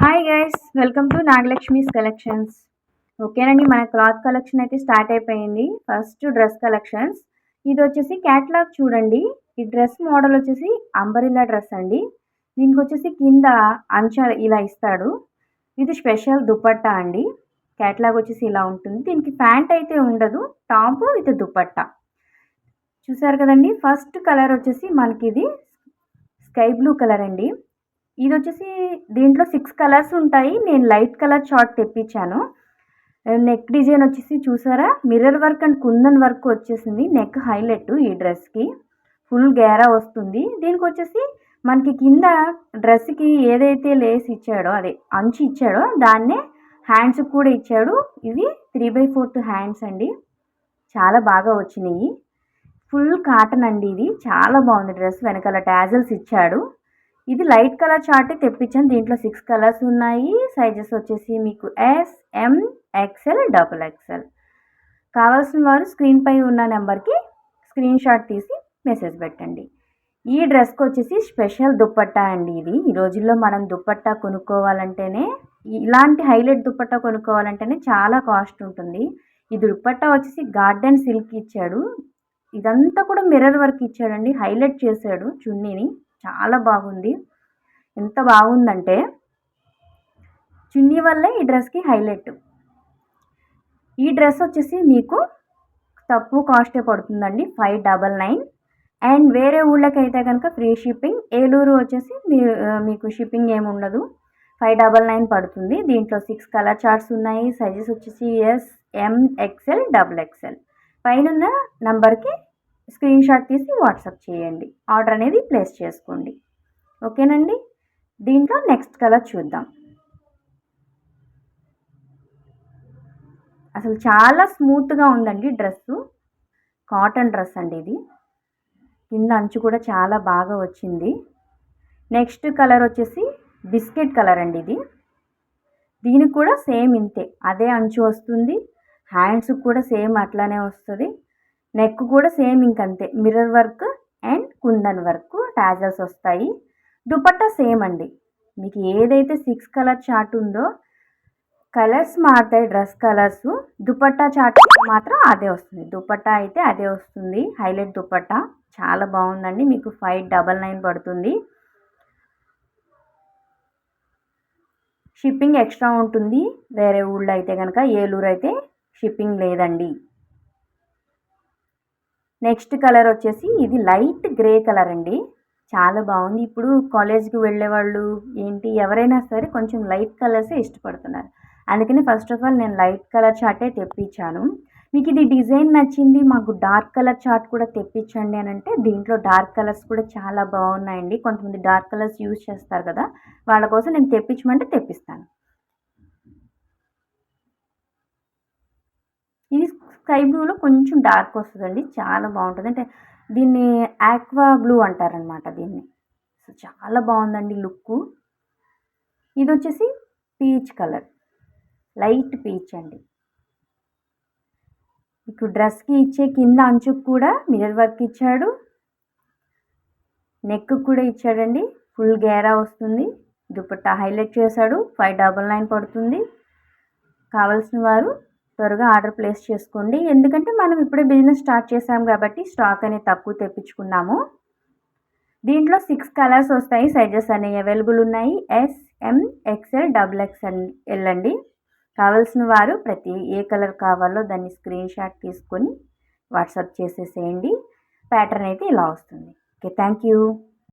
Hi guys, welcome to Nagalakshmi's collections. ఓకేనండి, మన cloth collection అయితే స్టార్ట్ అయిపోయింది. First dress collections. ఇది వచ్చేసి క్యాట్లాగ్ చూడండి. ఈ డ్రెస్ మోడల్ వచ్చేసి అంబరిల్లా డ్రెస్ అండి. దీనికి వచ్చేసి కింద అంచ ఇలా ఇస్తాడు. ఇది స్పెషల్ దుపట్టా అండి. క్యాట్లాగ్ వచ్చేసి ఇలా ఉంటుంది. దీనికి ప్యాంట్ అయితే ఉండదు, టాప్ విత్ దుపట్టా. చూసారు కదండి. ఫస్ట్ కలర్ వచ్చేసి మనకి ఇది స్కై బ్లూ కలర్ అండి. ఇది వచ్చేసి దీంట్లో 6 కలర్స్ ఉంటాయి. నేను లైట్ కలర్ చార్ట్ తెప్పించాను. నెక్ డిజైన్ వచ్చేసి చూసారా, mirror work and kundan work వచ్చేసింది. నెక్ హైలైట్ ఈ డ్రెస్కి ఫుల్ గేరా వస్తుంది. దీనికి వచ్చేసి మనకి కింద డ్రెస్కి ఏదైతే లేస్ ఇచ్చాడో, అదే అంచు ఇచ్చాడో దాన్నే హ్యాండ్స్ కూడా ఇచ్చాడు. ఇవి 3/4 హ్యాండ్స్ అండి. చాలా బాగా వచ్చినాయి. ఫుల్ కాటన్ అండి. ఇది చాలా బాగుంది డ్రెస్. వెనకాల టాజల్స్ ఇచ్చాడు. ఇది లైట్ కలర్ చార్ట్ తెప్పించాను. దీంట్లో 6 కలర్స్ ఉన్నాయి. సైజెస్ వచ్చేసి మీకు ఎస్, ఎం, ఎక్స్ఎల్, XXL. కావాల్సిన వారు స్క్రీన్ పై ఉన్న నెంబర్కి స్క్రీన్ షాట్ తీసి మెసేజ్ పెట్టండి. ఈ డ్రెస్కి వచ్చేసి స్పెషల్ దుపట్టా అండి. ఇది ఈ రోజుల్లో మనం దుపట్టా కొనుక్కోవాలంటేనే, ఇలాంటి హైలైట్ దుపట్టా కొనుక్కోవాలంటేనే చాలా కాస్ట్ ఉంటుంది. ఈ దుపట్టా వచ్చేసి గార్డెన్ సిల్క్ ఇచ్చాడు. ఇదంతా కూడా మిర్రర్ వర్క్ ఇచ్చాడండి. హైలైట్ చేశాడు చున్నీని. చాలా బాగుంది. ఎంత బాగుందంటే చున్నీ వల్లే ఈ డ్రెస్కి హైలైట్. ఈ డ్రెస్ వచ్చేసి మీకు తక్కువ కాస్టే పడుతుందండి, 599. అండ్ వేరే ఊళ్ళకైతే కనుక ఫ్రీ షిప్పింగ్. ఏలూరు వచ్చేసి మీకు షిప్పింగ్ ఏమి ఉండదు. 599 పడుతుంది. దీంట్లో 6 కలర్ చార్ట్స్ ఉన్నాయి. సైజెస్ వచ్చేసి ఎస్, ఎం, ఎక్స్ఎల్, XXL. పైన నంబర్కి స్క్రీన్ షాట్ తీసి వాట్సాప్ చేయండి. ఆర్డర్ అనేది ప్లేస్ చేసుకోండి. ఓకేనండి. దీంట్లో నెక్స్ట్ కలర్ చూద్దాం. అసలు చాలా స్మూత్గా ఉందండి డ్రెస్సు. కాటన్ డ్రెస్ అండి ఇది. కింద అంచు కూడా చాలా బాగా వచ్చింది. నెక్స్ట్ కలర్ వచ్చేసి బిస్కెట్ కలర్ అండి. ఇది దీనికి కూడా సేమ్ ఇంతే, అదే అంచు వస్తుంది. హ్యాండ్స్ కూడా సేమ్ అట్లానే వస్తుంది. నెక్ కూడా సేమ్ ఇంకంతే, mirror work and kundan work, tassels వస్తాయి. దుపట్టా సేమ్ అండి. మీకు ఏదైతే 6 కలర్ చార్ట్ ఉందో కలర్స్ మారుతాయి, డ్రెస్ కలర్స్. దుపట్టా చార్ట్ మాత్రం అదే వస్తుంది. దుపట్టా అయితే అదే వస్తుంది. హైలైట్ దుపట్టా చాలా బాగుందండి. మీకు 599 పడుతుంది. షిప్పింగ్ ఎక్స్ట్రా ఉంటుంది. వేరే ఊళ్ళో అయితే కనుక, ఏలూరు అయితే షిప్పింగ్ లేదండి. నెక్స్ట్ కలర్ వచ్చేసి ఇది లైట్ గ్రే కలర్ అండి. చాలా బాగుంది. ఇప్పుడు కాలేజ్కి వెళ్ళే వాళ్ళు ఏంటి, ఎవరైనా సరే కొంచెం లైట్ కలర్సే ఇష్టపడుతున్నారు. అందుకని ఫస్ట్ ఆఫ్ ఆల్ నేను లైట్ కలర్ చార్టే తెప్పించాను. మీకు ఇది డిజైన్ నచ్చింది, మాకు డార్క్ కలర్ చార్ట్ కూడా తెప్పించండి అని అంటే, దీంట్లో డార్క్ కలర్స్ కూడా చాలా బాగున్నాయండి. కొంతమంది డార్క్ కలర్స్ యూజ్ చేస్తారు కదా, వాళ్ళ కోసం నేను తెప్పించమంటే తెప్పిస్తాను. ఇది స్కై బ్లూలో కొంచెం డార్క్ వస్తుందండి. చాలా బాగుంటుంది. అంటే దీన్ని ఆక్వా బ్లూ అంటారనమాట దీన్ని. సో చాలా బాగుందండి లుక్కు. ఇది వచ్చేసి పీచ్ కలర్, లైట్ పీచ్ అండి. మీకు డ్రెస్కి ఇచ్చే కింద అంచుకు కూడా మిర్రర్ వర్క్ ఇచ్చాడు. నెక్ కూడా ఇచ్చాడండి. ఫుల్ గేరా వస్తుంది. దుపట్టా హైలైట్ చేశాడు. 599 పడుతుంది. కావాల్సిన వారు త్వరగా ఆర్డర్ ప్లేస్ చేసుకోండి. ఎందుకంటే మనం ఇప్పుడే బిజినెస్ స్టార్ట్ చేసాం కాబట్టి స్టాక్ అనేది తక్కువ తెప్పించుకున్నాము. దీంట్లో 6 కలర్స్ వస్తాయి. సైజెస్ అనేవి అవైలబుల్ ఉన్నాయి. ఎస్, ఎం, ఎక్స్ఎల్, XXL అండి. కావాల్సిన వారు ఏ కలర్ కావాలో దాన్ని స్క్రీన్ షాట్ తీసుకొని వాట్సాప్ చేసేసేయండి. ప్యాటర్న్ అయితే ఇలా వస్తుంది. Okay, thank you.